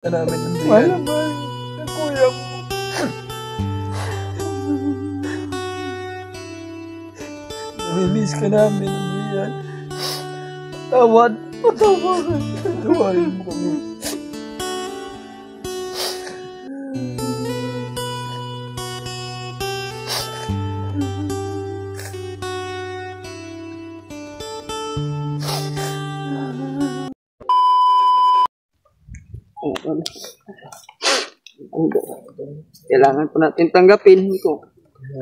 ka namin ng Wala ba? Ang kuya mo. Namimiss ka namin ng Brian. Tawad. Patawarin. Tawarin mo kami. Kailangan po natin tanggapin kung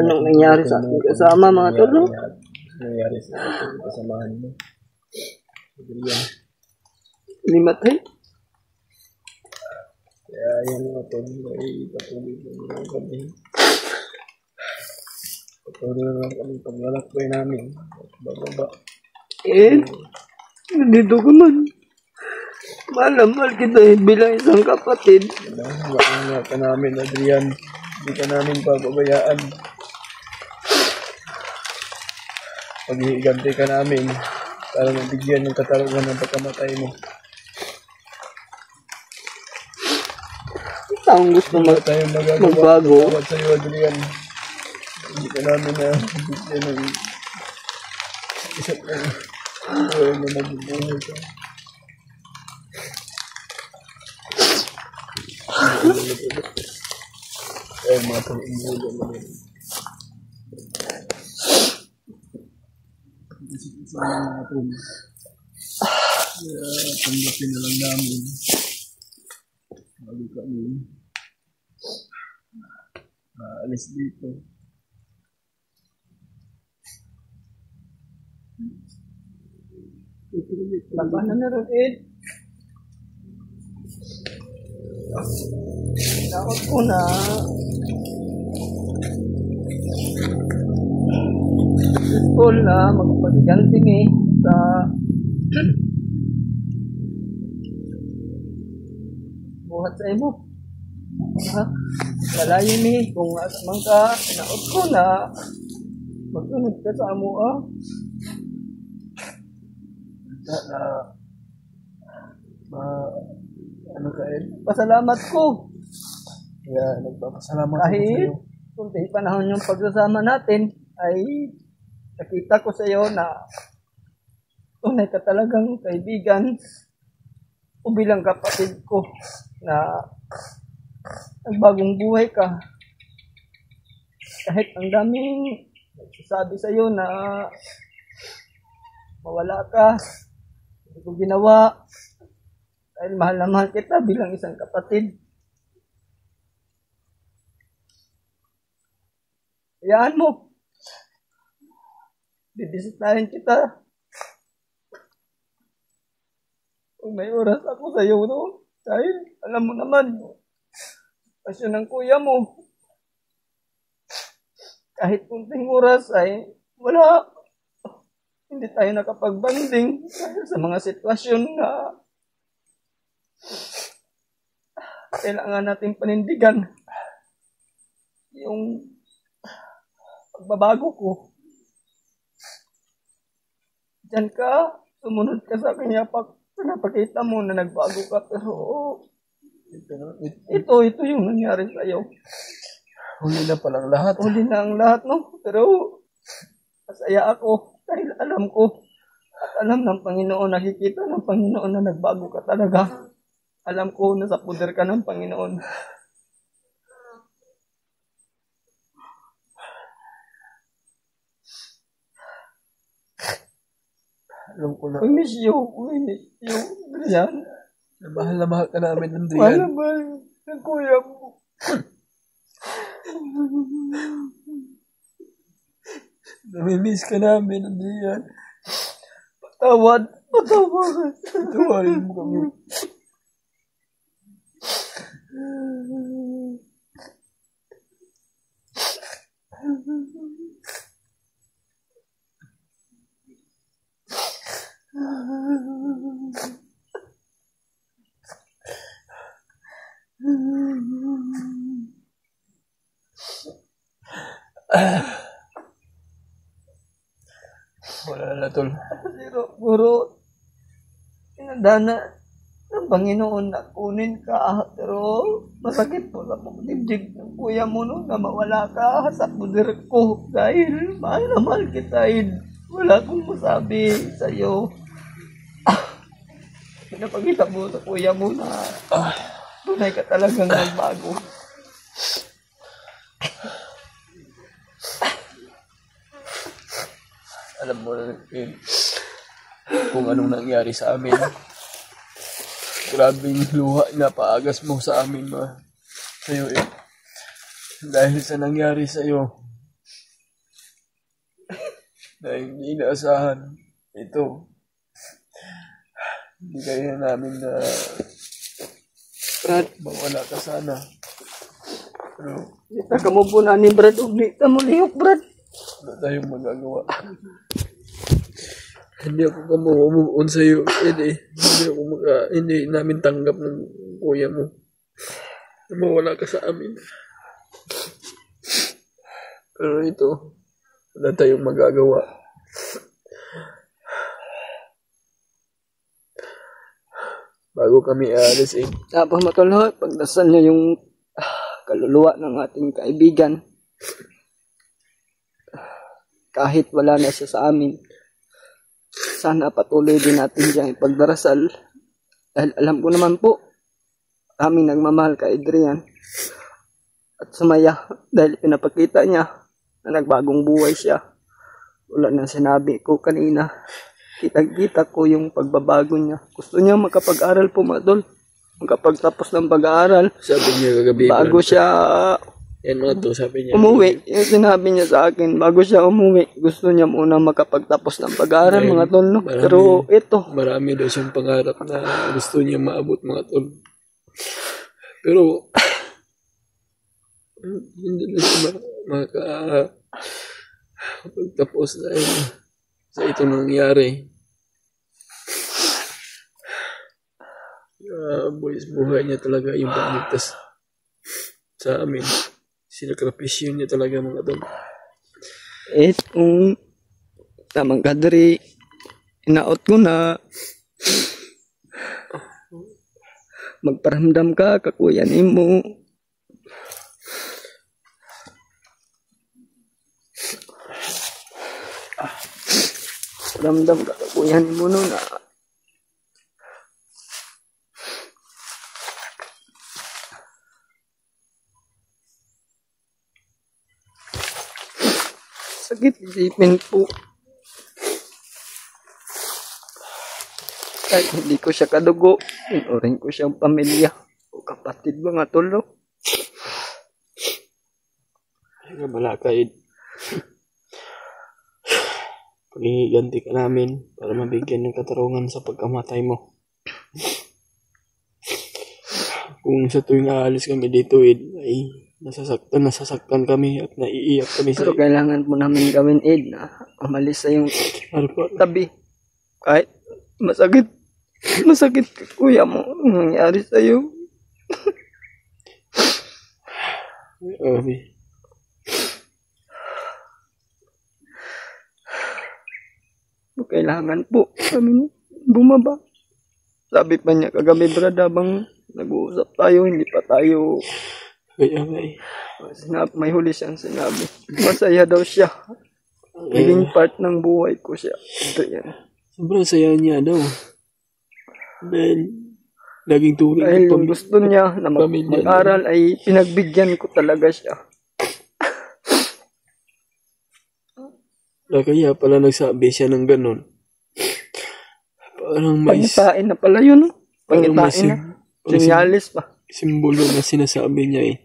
anong nangyari sa ating kasama, mga tol. Nangyari sa ating kasamahan mo. Brian. Limatay. Kaya yan mga tol, ay patuloy lang kami. Patuloy lang kami paglalakbay namin. Bababa. Nandito ka man. Mahal kita bilang isang kapatid. Wala ka namin, Adrian. Hindi ka namin pababayaan. Paghihiganti ka namin para mabigyan ng katarungan ng pagkamatay mo. Taong gusto Tayong magbago. Tawad sa iyo, Adrian. Hindi ka namin na bigyan ng isang buhay na mabubuhay ka. Kaya mga pang-imulo mo rin. Kasi mga pong tanggapin na lang namin. Bago kami alis dito. Labanan na rin, Ed. Takot ko na. Gusto na magpagiganting sa buhat sa imo. Ha? Lalayo ni kung asamang ka, naot ko na magsunod ka sa amo, Ano ka, Ed? Pasalamat ko. Kaya nagpapasalamat ako sa Kahit iyo. kunti panahon yung pagsasama natin ay nakita ko sa iyo na tunay ka talagang kaibigan o bilang kapatid ko na nagbagong buhay ka. Kahit ang daming sabi sa iyo na mawala ka, hindi ko ginawa. Dahil mahal na mahal kita bilang isang kapatid. Hayaan mo. Bibisitahin kita. Kung may oras ako sa iyo, no? Dahil alam mo naman, pasyon ng kuya mo. Kahit kunting oras ay wala. Hindi tayo nakapagbanding dahil sa mga sitwasyon na kailangan natin panindigan yung pagbabago ko. Diyan ka, sumunod ka sa kanya pinapakita mo na nagbago ka, pero ito yung nangyari sa iyo. Huli na palang lahat. Huli na ang lahat, no? Pero masaya ako dahil alam ko at alam ng Panginoon, nakikita ng Panginoon na nagbago ka talaga. Alam ko na sa poder ka ng Panginoon. Alam ko na. We miss you, Brian. Na mahal ka namin ng Mahal Brian. ba ang kuya mo? Namimiss ka namin ng Brian. Patawad. Tawarin mo kami. Wala na, tol. Pero, puro, inandana ng Panginoon na kunin ka, pero masakit po sa dibdib ng kuya mo no, na mawala ka sa puder ko dahil mahal na mahal kita, Ed. Wala akong masabi sa iyo. Pinapakita mo sa kuya mo na tunay ka talagang nagbago. Alam mo, Ed, kung anong nangyari sa amin. Grabing luha na paagas mo sa amin, sa'yo, Ed. Dahil sa nangyari sa'yo, dahil hindi inaasahan, ito, hindi kaya namin na Brad, mawala ka sana. Pero, kita ka mo po na ni Brad, ugli ka mo lihok, Brad. wala tayong magagawa. Hindi ako move-on sa'yo, Ed, eh. Hindi namin tanggap ng kuya mo. Mawala ka sa amin. Pero ito, wala tayong magagawa. Bago kami aalis, eh. Tapos matulho, pagdasal niya yung kaluluwa ng ating kaibigan. Kahit wala na siya sa amin, sana patuloy din natin diyang ipagdarasal. Dahil alam ko naman po, aming nagmamahal kay Adrian. At sumaya dahil pinapakita niya na nagbagong buhay siya. Wala na sinabi ko kanina. Kita ko yung pagbabago niya. Gusto niya makapag-aral po, Madol. Makapagtapos ng pag-aaral. Sabi niya kagabi. Bago siya yan mga to, sabi niya. umuwi, yung sinabi niya sa akin, bago siya umuwi, gusto niya muna makapagtapos ng pag-aaral, mga tol, no? Pero ito. Marami daw siyang pangarap na gusto niya maabot, mga tol. Pero, hindi na siya makapagtapos dahil sa itong nangyari. Buhay niya talaga yung pagligtas sa amin. Sinakripisyo niya talaga, mga tol. Kung tamang kadri, inaot ko na magparamdam ka, kakuyanin mo. Ramdam ka, kakuyanin mo no na sakit isipin po. Kahit hindi ko siya kadugo, inuring ko siyang pamilya o kapatid, mga tolo. Wala ka, Ed. Paghihiganti ka namin para mabigyan ng katarungan sa pagkamatay mo. Kung sa tuwing aalis kami dito, Ed, ay nasasaktan kami at naiiyak kami sa Pero kailangan po namin gawin, Ed, na umalis sa yung tabi. Kahit masakit kuya mo, ang nangyari sa'yo. Kailangan po kami bumaba. Sabi pa niya kagabi, Brad, habang nag-uusap tayo, hindi pa tayo kaya nga eh. May huli siyang sinabi. Masaya daw siya. Naging part ng buhay ko siya. Ito yan. Sobrang saya niya daw. Dahil laging turing. Dahil yung gusto niya na mag-aral ay pinagbigyan ko talaga siya. Kaya pala nagsabi siya ng ganun. Parang may pangitain na pala yun. No? Pangitain na. Sinyalis pa. Simbolo na sinasabi niya eh.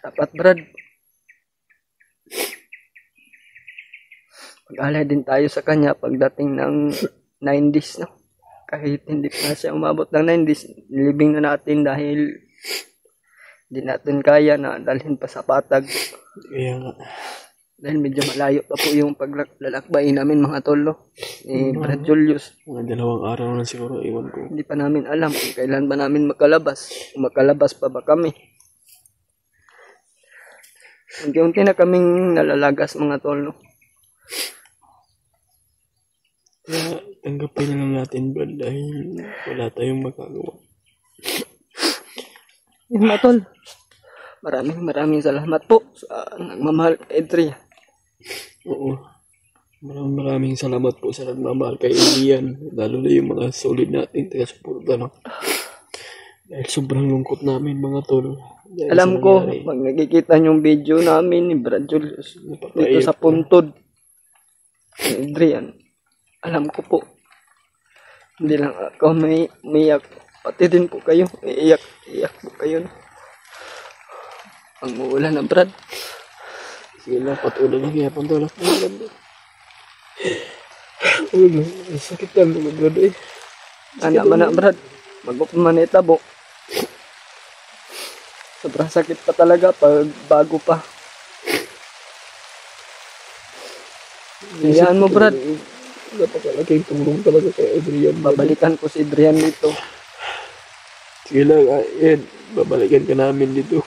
Dapat, Brad, mag-alay din tayo sa kanya pagdating ng 90s, no? Kahit hindi pa siya umabot ng 90s, nilibing na natin dahil hindi natin kaya na dalhin pa sa patag. Kaya nga. Dahil medyo malayo pa po yung paglalakbay namin, mga tolo. Ni Brad Julius. Mga 2 araw na siguro, iwan ko. Hindi pa namin alam kung kailan ba namin makalabas. Kung makalabas pa ba kami. Unti-unti na kaming nalalagas mga tol, no? Kaya tanggapin na lang natin, Brad, dahil wala tayong magagawa. Yun mga tol. Maraming salamat po sa nagmamahal kay Adrian. Oo. Maraming salamat po sa nagmamahal kay Adrian. Lalo na yung mga solid natin taga-suporta, no? Dahil sobrang lungkot namin, mga tol. Alam ko, pag nakikita yung video namin ni Brad Julius dito sa puntod ni Adrian, alam ko po, hindi lang ako may umiyak, pati din po kayo, iyak po kayo. Ang uulan na, Brad. Sige lang, patuloy lang kaya pang tulak mo lang. Uy, sakit lang mga Brad eh. Anak man na, Brad, magpupuman na itabo. Sobrang sakit pa talaga pag bago pa. Hayaan mo, Brad. Napakalaking tulong talaga kay Adrian. Babalikan ko si Adrian dito. Sige lang, Ed. Babalikan ka namin dito.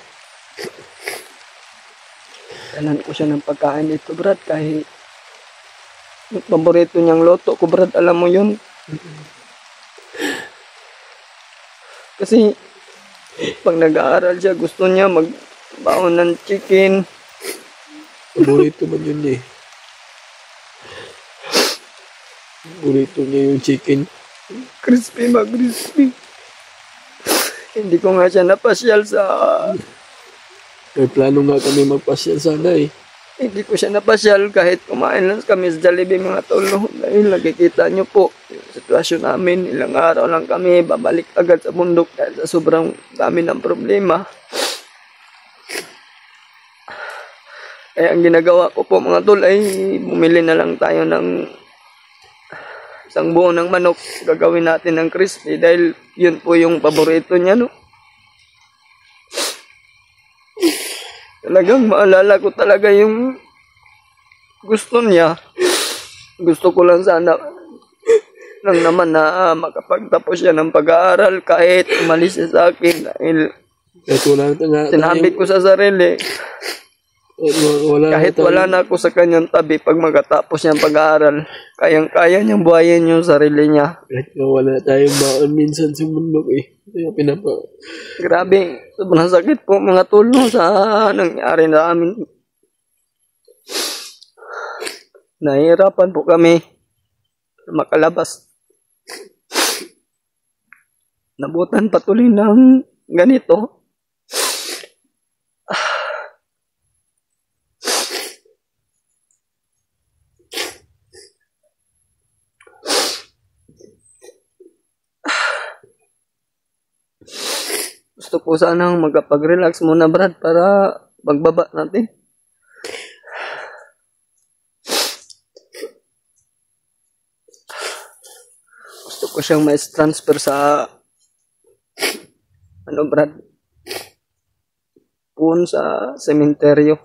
Dalan ko siya ng pagkain dito, Brad. Kahit yung paborito niyang loto ko, Brad. Alam mo yun. Kasi pag nag-aaral siya, gusto niya magbaon ng chicken. Paborito man yun eh. Paborito niya yung chicken. Crispy, crispy. Hindi ko nga siya napasyal sa... May plano nga kami magpasyal sana eh. Hindi ko siya napasyal kahit kumain lang kami sa Jollibee mga tolo. Dahil nakikita nyo po yung sitwasyon namin. Ilang araw lang kami babalik agad sa bundok dahil sa sobrang dami ng problema. Kaya ang ginagawa ko po mga tol ay bumili na lang tayo ng isang buo ng manok. Gagawin natin ng crispy dahil yun po yung paborito niya, no? Talagang maalala ko talaga yung gusto niya. Gusto ko lang sana lang naman na makapagtapos siya ng pag-aaral kahit umalis siya sa akin dahil sinabi ko sa sarili kahit wala na ako sa kanyang tabi pag magkatapos niyang pag-aaral, kayang-kaya niyang buhayin yung sarili niya. Kahit wala tayong baon minsan sa mundo eh. Kaya Grabe, sobrang sakit po mga tulong sa nangyari na amin. Nahihirapan po kami makalabas. Nabutan patuloy ng ganito. Gusto ko sanang magpag-relax muna, Brad, para magbaba natin. Gusto ko siyang ma-transfer sa Brad, puun sa sementeryo.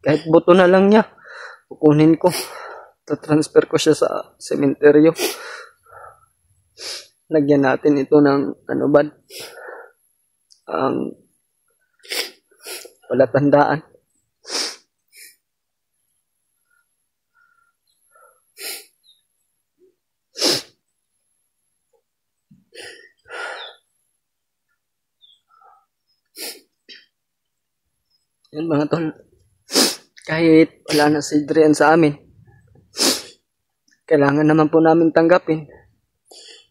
Kahit buto na lang niya, kukunin ko. Ta-transfer ko siya sa sementeryo. Lagyan natin ito ng Brad, ang palatandaan. Yan mga tol, kahit wala na si Adrian sa amin, kailangan naman po namin tanggapin.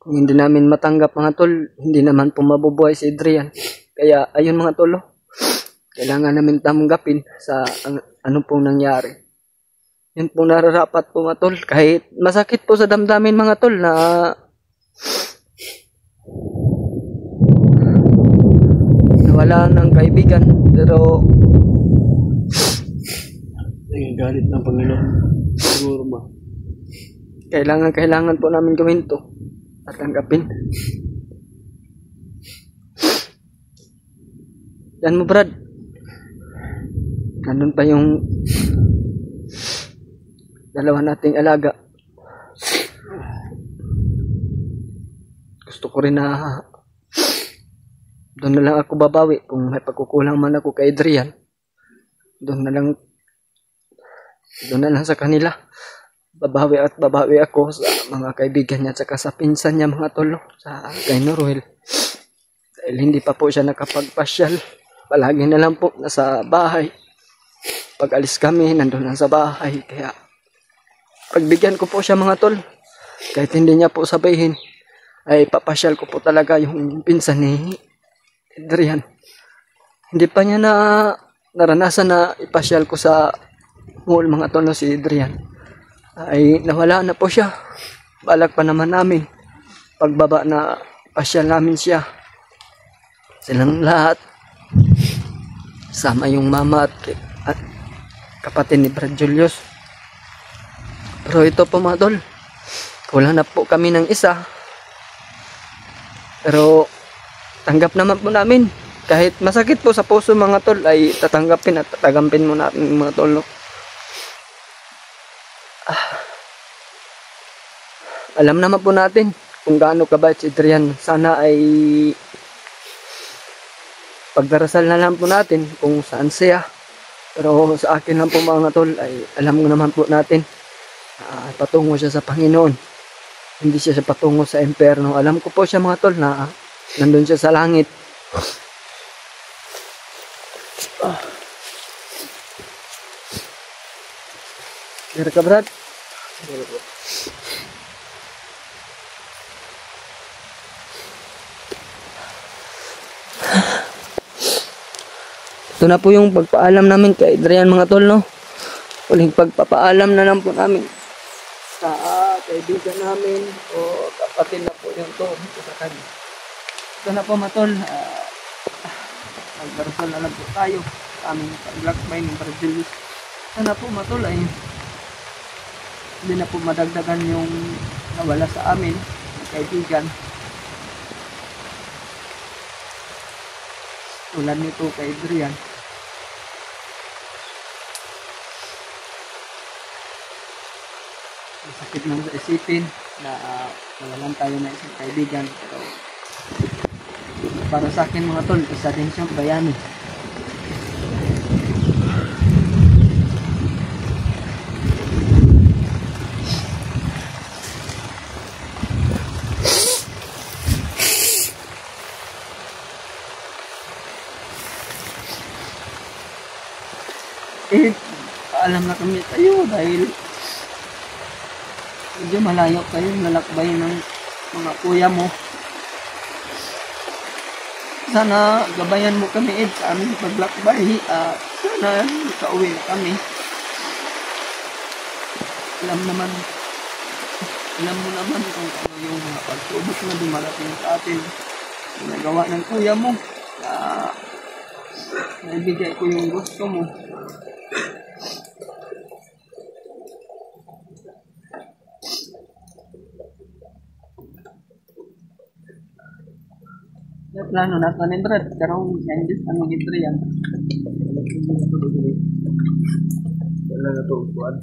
Kung hindi namin matanggap mga tol, hindi naman po mabubuhay si Adrian. Kaya ayun mga tolo, kailangan namin tanggapin sa ano pong nangyari. Yun pong nararapat po mga tol. Kahit masakit po sa damdamin mga tol na nawala ng kaibigan. Pero galit ng Panginoon. Siguro ba? Kailangan po namin gawin to at tanggapin. Yan mo, Brad. Nandun pa yung dalawa nating alaga. Gusto ko rin na doon na lang ako babawi kung may pagkukulang man ako kay Adrian. doon na lang sa kanila. Babawi ako sa mga kaibigan niya at saka sa pinsan niya mga tol, sa kay Noruel. Dahil hindi pa po siya nakapagpasyal. Palagi na lang po nasa bahay. Pag alis kami, nandun lang sa bahay. Kaya pagbigyan ko po siya mga tol. Kahit hindi niya po sabihin, ay papasyal ko po talaga yung pinsan ni Adrian. Hindi pa niya naranasan na ipasyal ko sa mall mga tol si Adrian. Ay nawala na po siya. Balak pa naman namin pagbaba na pasyal namin siya. Silang lahat. Sama yung mama at kapatid ni Brad Julius. Pero ito po mga tol, wala na po kami ng isa. Pero tanggap naman po namin. Kahit masakit po sa puso mga tol, ay tatanggapin at tatagampin mo natin mga tol. No? Alam naman po natin kung gaano kabait si Adrian. Sana ay pagdarasal na lang po natin kung saan siya. Pero sa akin lang po mga tol, ay alam mo naman po natin, patungo siya sa Panginoon. Hindi siya patungo sa impyerno. Alam ko po siya mga tol na nandun siya sa langit. Kira ka Brad? Kira po. Ito na po yung pagpaalam namin kay Adrian mga tol, no? Huling pagpapaalam na lang po namin sa kaibigan namin o kapatid na po yung to sa kanya. Ito na po mga tol, magdarasal na lang po tayo sa aming paglakbay ng Bardilis. Ito na po mga tol, ay hindi na po madagdagan yung nawala sa amin ng kaibigan. Tulad nito kay Adrian. Masakit lang sa isipin na nawalan tayo na isang kaibigan. Pero para sa akin mga tol, isa din siyang bayani. Paalam na kami tayo dahil medyo malayo kayo lalakbay ng mga kuya mo. Sana gabayan mo kami sa aming paglakbay. Sana makauwi na kami. Alam mo naman kung ano yung mga pagsubok na dumarating sa atin. Ginagawa ng kuya mo. Naibigay ko yung gusto mo. Yung plano nato ni Brad, karong Chinese anong Adrian. Wala na to upuan.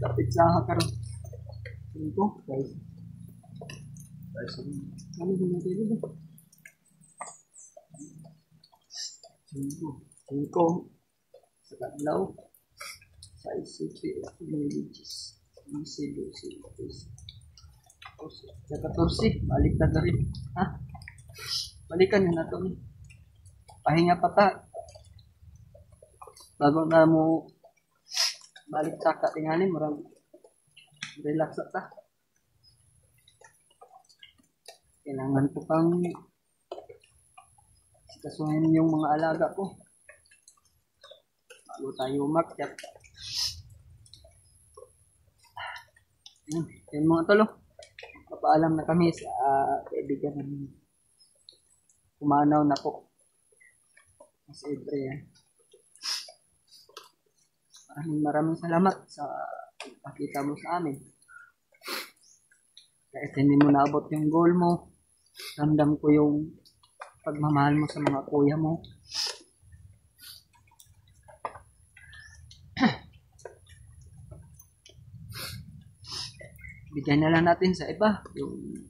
Lapit sa karong. Ito, guys. Ano ba natin dito? Cinco. Sa Kadlaw. Sa ICP. Religious. Sa 14, balik na rin. Ha? Balikan yun na ito. Pahinga pa ta. Bago na mo balik sa katinganin, marang relax na ta. Kailangan ko pang kasuhin yung mga alaga ko. Bago tayo umakyat. Yan mga tolo. Papaalam na kami sa kaibigan namin. Pumanaw na po. Mas Adrian. Maraming salamat sa pagkita mo sa amin. Kahit hindi mo naabot yung goal mo, ramdam ko yung pagmamahal mo sa mga kuya mo. Bigyan na lang natin sa iba yung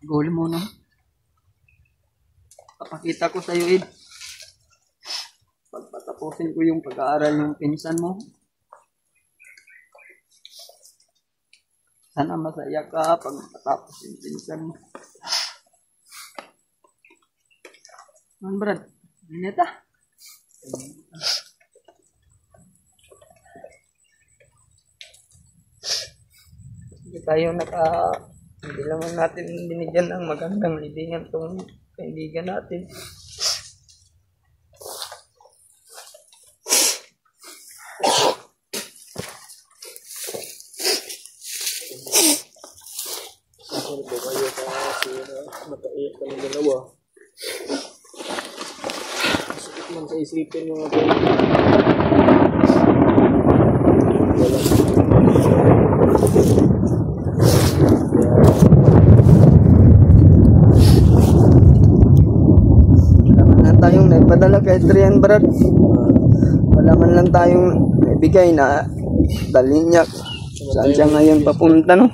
goal mo, no? papakita ko sa'yo, Ed. Pagpatapusin ko yung pag-aaral ng pinsan mo. Sana masaya ka pag matapos yung pinsan mo. Man, Brad. Mineta. Hindi tayo hindi naman natin binigyan ng magandang libingan tong kaibigan natin. Ano po kayo kasi mataiyak ka ng dalawa. Masakit man sa isipin mga po. Tayong naipadala kay Adrian, Brad. Wala man lang tayong ibigay na dalhin niya. Saan siya ngayon papunta, no?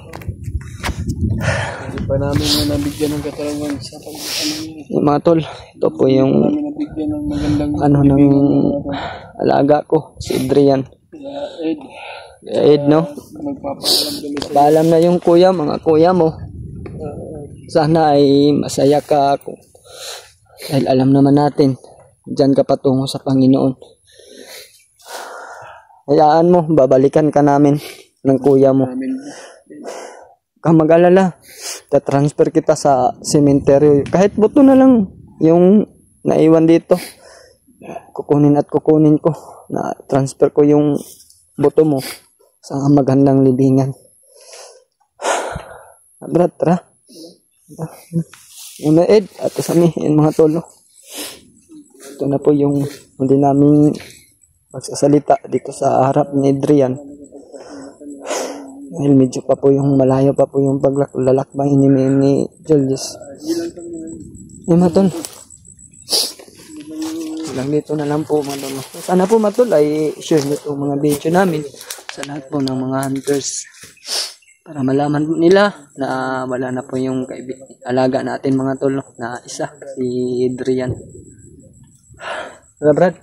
Hindi pa namin nabigyan ng katarungan sa pag-amin. Mga tol, ito po yung Namin nabigyan ng magandang ng alaga ko, si Adrian. Ed. Ed, no? Magpapaalam kami sa Paalam na yung mga kuya mo. Sana ay masaya ka ako. Dahil alam naman natin, dyan ka patungo sa Panginoon. Hayaan mo, babalikan ka namin ng kuya mo. namin. Kang mag-alala, tatransfer kita sa sementeryo. Kahit buto na lang yung naiwan dito. Kukunin ko. Na transfer ko yung buto mo sa magandang libingan. Brad, tara. Una Ed, at sami, yung mga tolo. Ito na po yung hindi namin magsasalita dito sa harap ni Adrian. Dahil medyo pa po yung malayo pa po yung paglalakbay ni Julius. Mga tol. Lang dito na lang po mga tol. Sana po mga tol ay share nito mga video namin sa lahat po ng mga hunters. Para malaman nila na wala na po yung alaga natin mga tol na isa, si Adrian. Brad.